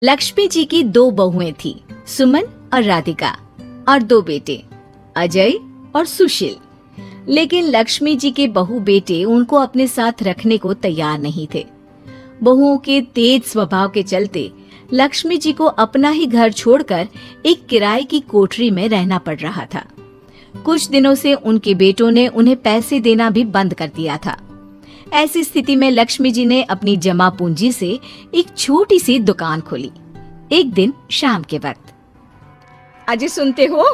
लक्ष्मी जी की दो बहुएं थी, सुमन और राधिका, और दो बेटे, अजय और सुशील। लेकिन लक्ष्मी जी के बहू बेटे उनको अपने साथ रखने को तैयार नहीं थे। बहुओं के तेज स्वभाव के चलते लक्ष्मी जी को अपना ही घर छोड़कर एक किराए की कोठरी में रहना पड़ रहा था। कुछ दिनों से उनके बेटों ने उन्हें पैसे देना भी बंद कर दिया था। ऐसी स्थिति में लक्ष्मी जी ने अपनी जमा पूंजी से एक छोटी सी दुकान खोली। एक दिन शाम के वक्त, अजय सुनते हो,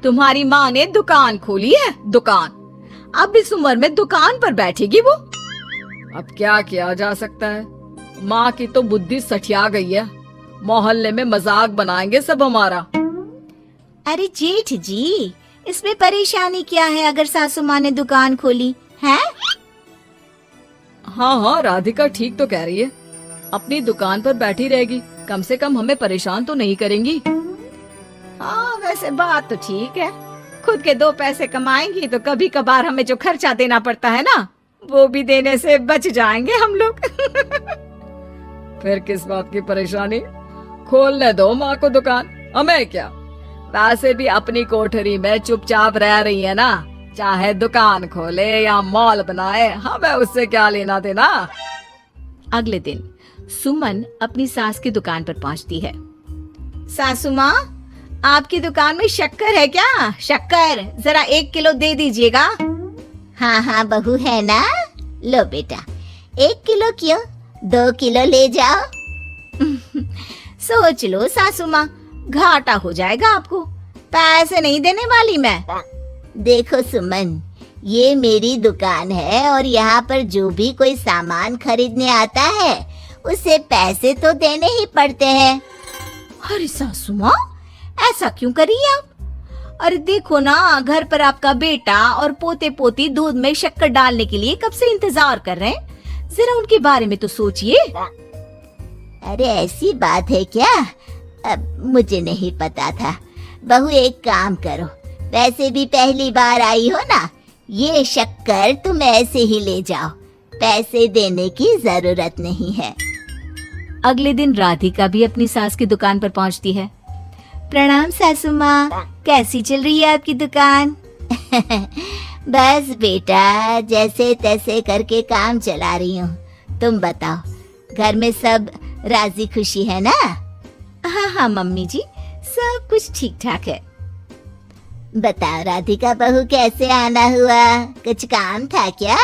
तुम्हारी माँ ने दुकान खोली है। दुकान अब इस उम्र में दुकान पर बैठेगी वो। अब क्या किया जा सकता है, माँ की तो बुद्धि सठिया गई है। मोहल्ले में मजाक बनाएंगे सब हमारा। अरे जेठ जी, इसमें परेशानी क्या है अगर सासू माँ ने दुकान खोली है? हाँ, राधिका ठीक तो कह रही है। अपनी दुकान पर बैठी रहेगी, कम से कम हमें परेशान तो नहीं करेंगी। हाँ, वैसे बात तो ठीक है। खुद के दो पैसे कमाएंगी तो कभी कभार हमें जो खर्चा देना पड़ता है ना, वो भी देने से बच जाएंगे हम लोग। फिर किस बात की परेशानी, खोलने दो माँ को दुकान, हमें क्या। वैसे भी अपनी कोठरी में चुपचाप रह रही है ना, चाहे दुकान खोले या मॉल बनाए, हमें उससे क्या लेना देना। अगले दिन सुमन अपनी सास की दुकान पर पहुंचती है। सासू माँ, आपकी दुकान में शक्कर है क्या? शक्कर जरा 1 किलो दे दीजिएगा। हाँ हाँ बहू है ना, लो बेटा 1 किलो क्यों, 2 किलो ले जाओ। सोच लो सासू माँ, घाटा हो जाएगा आपको, पैसे नहीं देने वाली मैं। देखो सुमन, ये मेरी दुकान है और यहाँ पर जो भी कोई सामान खरीदने आता है उसे पैसे तो देने ही पड़ते हैं। अरे सासू माँ, ऐसा क्यों करी आप? अरे देखो ना, घर पर आपका बेटा और पोते पोती दूध में शक्कर डालने के लिए कब से इंतजार कर रहे हैं। जरा उनके बारे में तो सोचिए। अरे ऐसी बात है क्या? अब मुझे नहीं पता था। बहू एक काम करो, वैसे भी पहली बार आई हो ना, ये शक्कर तुम ऐसे ही ले जाओ, पैसे देने की जरूरत नहीं है। अगले दिन राधिका भी अपनी सास की दुकान पर पहुंचती है। प्रणाम सासू माँ, कैसी चल रही है आपकी दुकान? बस बेटा, जैसे तैसे करके काम चला रही हूँ। तुम बताओ, घर में सब राजी खुशी है ना? हाँ हाँ मम्मी जी, सब कुछ ठीक ठाक है। बताओ राधिका बहू, कैसे आना हुआ? कुछ काम था क्या?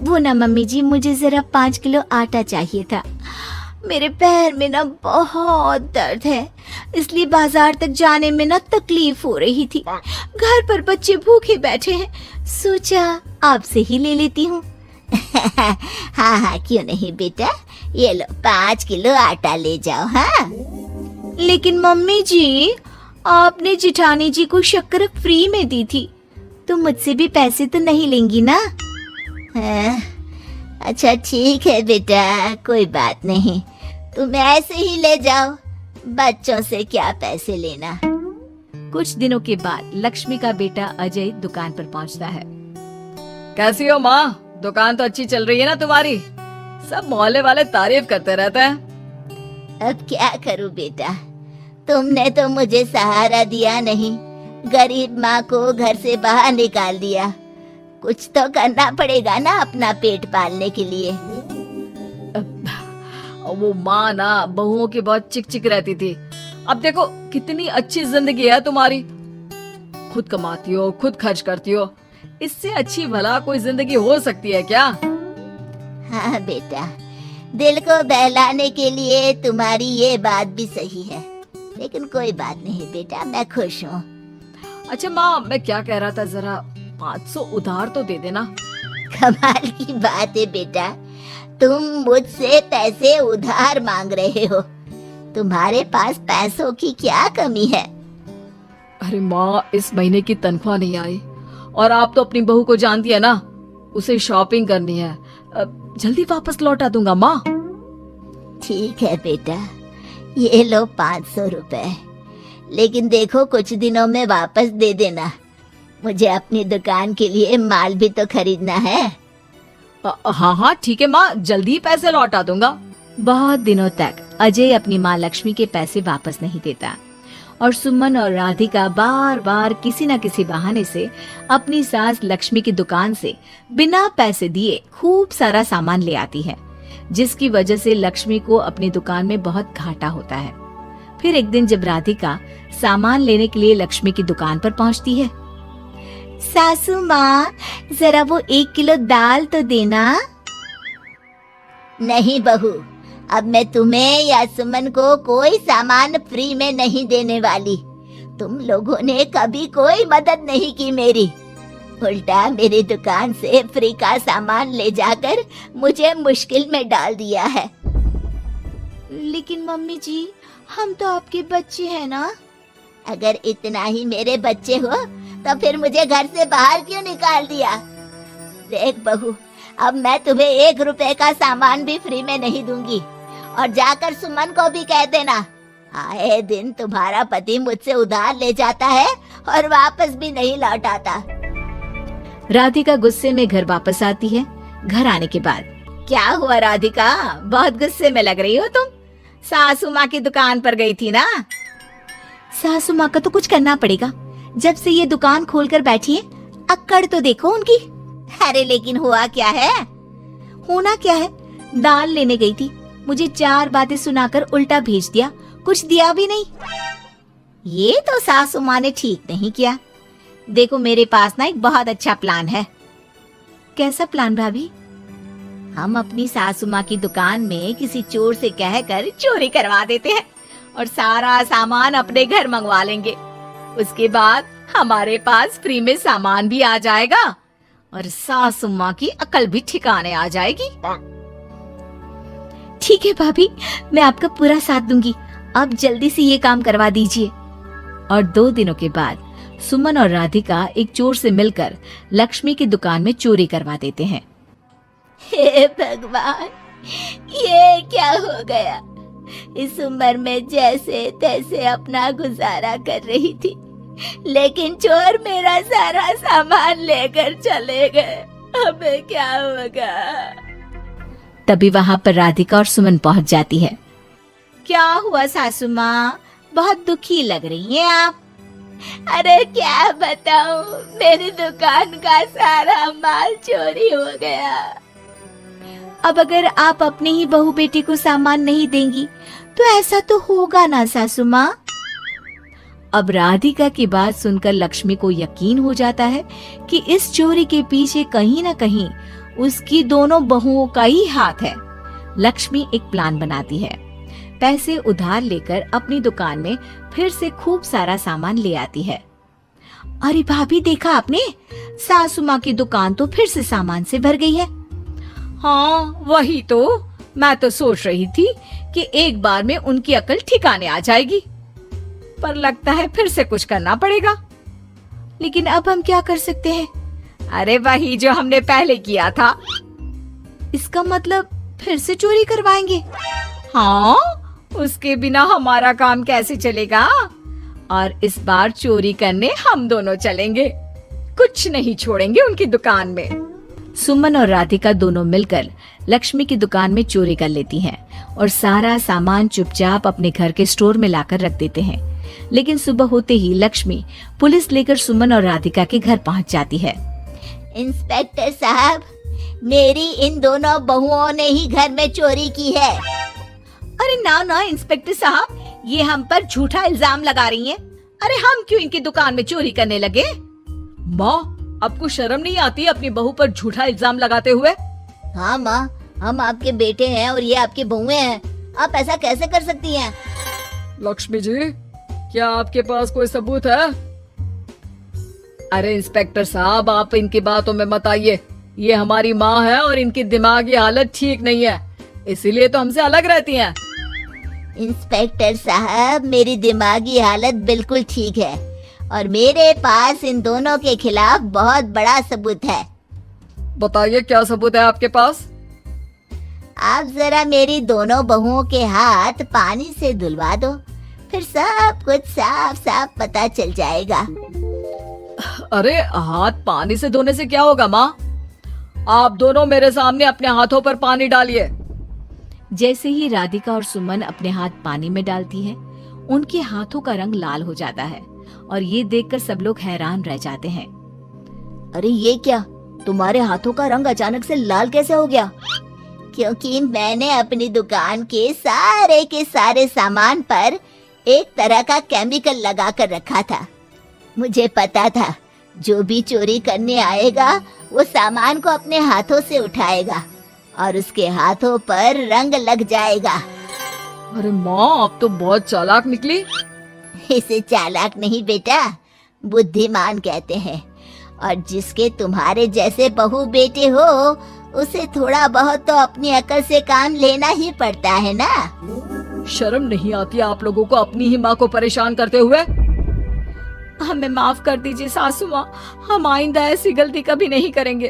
वो ना मम्मी जी, मुझे जरा 5 किलो आटा चाहिए था। मेरे पैर में ना बहुत दर्द है, इसलिए बाजार तक जाने में ना तकलीफ हो रही थी। घर पर बच्चे भूखे बैठे हैं, सोचा आपसे ही ले लेती हूँ। हाँ हाँ क्यों नहीं बेटा, ये लो 5 किलो आटा ले जाओ। हाँ लेकिन मम्मी जी, आपने जिठानी जी को शक्कर फ्री में दी थी, तो मुझसे भी पैसे तो नहीं लेंगी ना? हाँ, अच्छा ठीक है बेटा, कोई बात नहीं, तुम ऐसे ही ले जाओ, बच्चों से क्या पैसे लेना। कुछ दिनों के बाद लक्ष्मी का बेटा अजय दुकान पर पहुंचता है। कैसी हो माँ, दुकान तो अच्छी चल रही है ना तुम्हारी? सब मोहल्ले वाले तारीफ करते रहते हैं। अब क्या करूं बेटा, तुमने तो मुझे सहारा दिया नहीं, गरीब माँ को घर से बाहर निकाल दिया। कुछ तो करना पड़ेगा ना अपना पेट पालने के लिए। वो माँ ना बहुओं की बहुत चिक चिक रहती थी। अब देखो कितनी अच्छी जिंदगी है तुम्हारी, खुद कमाती हो, खुद खर्च करती हो, इससे अच्छी भला कोई जिंदगी हो सकती है क्या? हाँ बेटा, दिल को बहलाने के लिए तुम्हारी ये बात भी सही है, लेकिन कोई बात नहीं बेटा, मैं खुश हूँ। अच्छा माँ, मैं क्या कह रहा था, जरा 500 उधार तो दे देना। कमाल की बात है बेटा, तुम मुझसे पैसे उधार मांग रहे हो, तुम्हारे पास पैसों की क्या कमी है? अरे माँ, इस महीने की तनख्वाह नहीं आई और आप तो अपनी बहू को जानती है ना, उसे शॉपिंग करनी है, जल्दी वापस लौटा दूंगा माँ। ठीक है बेटा, ये लो 500 रुपए, लेकिन देखो कुछ दिनों में वापस दे देना, मुझे अपनी दुकान के लिए माल भी तो खरीदना है। हाँ हाँ ठीक है माँ, जल्दी पैसे लौटा दूंगा। बहुत दिनों तक अजय अपनी माँ लक्ष्मी के पैसे वापस नहीं देता और सुमन और राधिका बार बार किसी न किसी बहाने से अपनी सास लक्ष्मी की दुकान से बिना पैसे दिए खूब सारा सामान ले आती है, जिसकी वजह से लक्ष्मी को अपनी दुकान में बहुत घाटा होता है। फिर एक दिन जब राधिका सामान लेने के लिए लक्ष्मी की दुकान पर पहुंचती है, सासू माँ, जरा वो 1 किलो दाल तो देना। नहीं बहू, अब मैं तुम्हें या सुमन को कोई सामान फ्री में नहीं देने वाली। तुम लोगों ने कभी कोई मदद नहीं की मेरी, उल्टा मेरी दुकान से फ्री का सामान ले जाकर मुझे मुश्किल में डाल दिया है। लेकिन मम्मी जी, हम तो आपके बच्चे हैं ना। अगर इतना ही मेरे बच्चे हो तो फिर मुझे घर से बाहर क्यों निकाल दिया? देख बहू, अब मैं तुम्हें 1 रुपए का सामान भी फ्री में नहीं दूंगी। और जाकर सुमन को भी कह देना, आए दिन तुम्हारा पति मुझसे उधार ले जाता है और वापस भी नहीं लौटाता। राधिका गुस्से में घर वापस आती है। घर आने के बाद, क्या हुआ राधिका, बहुत गुस्से में लग रही हो तुम? सासू माँ की दुकान पर गई थी ना? सासू माँ का तो कुछ करना पड़ेगा, जब से ये दुकान खोलकर बैठी है। अक्कड़ तो देखो उनकी। अरे लेकिन हुआ क्या है? होना क्या है, दाल लेने गई थी, मुझे 4 बातें सुनाकर उल्टा भेज दिया, कुछ दिया भी नहीं। ये तो सासू माँ ने ठीक नहीं किया। देखो मेरे पास ना एक बहुत अच्छा प्लान है। कैसा प्लान भाभी? हम अपनी सासू माँ की दुकान में किसी चोर से कहकर चोरी करवा देते हैं और सारा सामान अपने घर मंगवा लेंगे। उसके बाद हमारे पास फ्री में सामान भी आ जाएगा और सासू माँ की अकल भी ठिकाने आ जाएगी। ठीक है भाभी, मैं आपका पूरा साथ दूंगी। आप जल्दी से ये काम करवा दीजिए। और 2 दिनों के बाद सुमन और राधिका एक चोर से मिलकर लक्ष्मी की दुकान में चोरी करवा देते हैं। हे भगवान, ये क्या हो गया? इस उम्र में जैसे तैसे अपना गुजारा कर रही थी, लेकिन चोर मेरा सारा सामान लेकर चले गए। अब क्या होगा? तभी वहाँ पर राधिका और सुमन पहुँच जाती है। क्या हुआ सासू माँ, बहुत दुखी लग रही हैं आप। अरे क्या बताऊं, मेरी दुकान का सारा माल चोरी हो गया। अब अगर आप अपने ही बहू बेटे को सामान नहीं देंगी तो ऐसा तो होगा ना सासू माँ। अब राधिका की बात सुनकर लक्ष्मी को यकीन हो जाता है कि इस चोरी के पीछे कहीं न कहीं उसकी दोनों बहुओं का ही हाथ है। लक्ष्मी एक प्लान बनाती है, पैसे उधार लेकर अपनी दुकान में फिर से खूब सारा सामान ले आती है। अरे भाभी, देखा आपने, सासू माँ की दुकान तो फिर से सामान से भर गई है। हाँ वही तो, मैं तो सोच रही थी कि एक बार में उनकी अकल ठिकाने आ जाएगी, पर लगता है फिर से कुछ करना पड़ेगा। लेकिन अब हम क्या कर सकते हैं? अरे वही जो हमने पहले किया था। इसका मतलब फिर से चोरी करवाएंगे? हाँ, उसके बिना हमारा काम कैसे चलेगा? और इस बार चोरी करने हम दोनों चलेंगे, कुछ नहीं छोड़ेंगे उनकी दुकान में। सुमन और राधिका दोनों मिलकर लक्ष्मी की दुकान में चोरी कर लेती हैं और सारा सामान चुपचाप अपने घर के स्टोर में लाकर रख देते हैं। लेकिन सुबह होते ही लक्ष्मी पुलिस लेकर सुमन और राधिका के घर पहुंच जाती है। इंस्पेक्टर साहब, मेरी इन दोनों बहुओं ने ही घर में चोरी की है। अरे ना ना इंस्पेक्टर साहब, ये हम पर झूठा इल्जाम लगा रही हैं। अरे हम क्यों इनकी दुकान में चोरी करने लगे? माँ, आपको शर्म नहीं आती अपनी बहू पर झूठा इल्जाम लगाते हुए? हाँ माँ, हम आपके बेटे हैं और ये आपकी बहुएं हैं, आप ऐसा कैसे कर सकती हैं? लक्ष्मी जी, क्या आपके पास कोई सबूत है? अरे इंस्पेक्टर साहब, आप इनकी बातों में मत आइए। ये हमारी माँ है और इनकी दिमागी हालत ठीक नहीं है, इसीलिए तो हमसे अलग रहती हैं। इंस्पेक्टर साहब, मेरी दिमागी हालत बिल्कुल ठीक है और मेरे पास इन दोनों के खिलाफ बहुत बड़ा सबूत है। बताइए क्या सबूत है आपके पास? आप जरा मेरी दोनों बहुओं के हाथ पानी से धुलवा दो, फिर सब कुछ साफ साफ पता चल जाएगा। अरे हाथ पानी से धोने से क्या होगा माँ? आप दोनों मेरे सामने अपने हाथों पर पानी डालिए। जैसे ही राधिका और सुमन अपने हाथ पानी में डालती हैं, उनके हाथों का रंग लाल हो जाता है और ये देखकर सब लोग हैरान रह जाते हैं। अरे ये क्या, तुम्हारे हाथों का रंग अचानक से लाल कैसे हो गया? क्योंकि मैंने अपनी दुकान के सारे सामान पर एक तरह का केमिकल लगा कर रखा था। मुझे पता था जो भी चोरी करने आएगा वो सामान को अपने हाथों से उठाएगा और उसके हाथों पर रंग लग जाएगा। अरे माँ, आप तो बहुत चालाक निकली। इसे चालाक नहीं बेटा, बुद्धिमान कहते हैं। और जिसके तुम्हारे जैसे बहू बेटे हो उसे थोड़ा बहुत तो अपनी अकल से काम लेना ही पड़ता है ना। शर्म नहीं आती आप लोगों को अपनी ही माँ को परेशान करते हुए? हमें माफ कर दीजिए सासू माँ, हम आइंदा ऐसी गलती कभी नहीं करेंगे।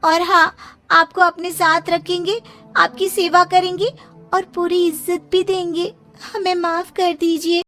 और हाँ, आपको अपने साथ रखेंगे, आपकी सेवा करेंगे और पूरी इज्जत भी देंगे। हमें माफ कर दीजिए।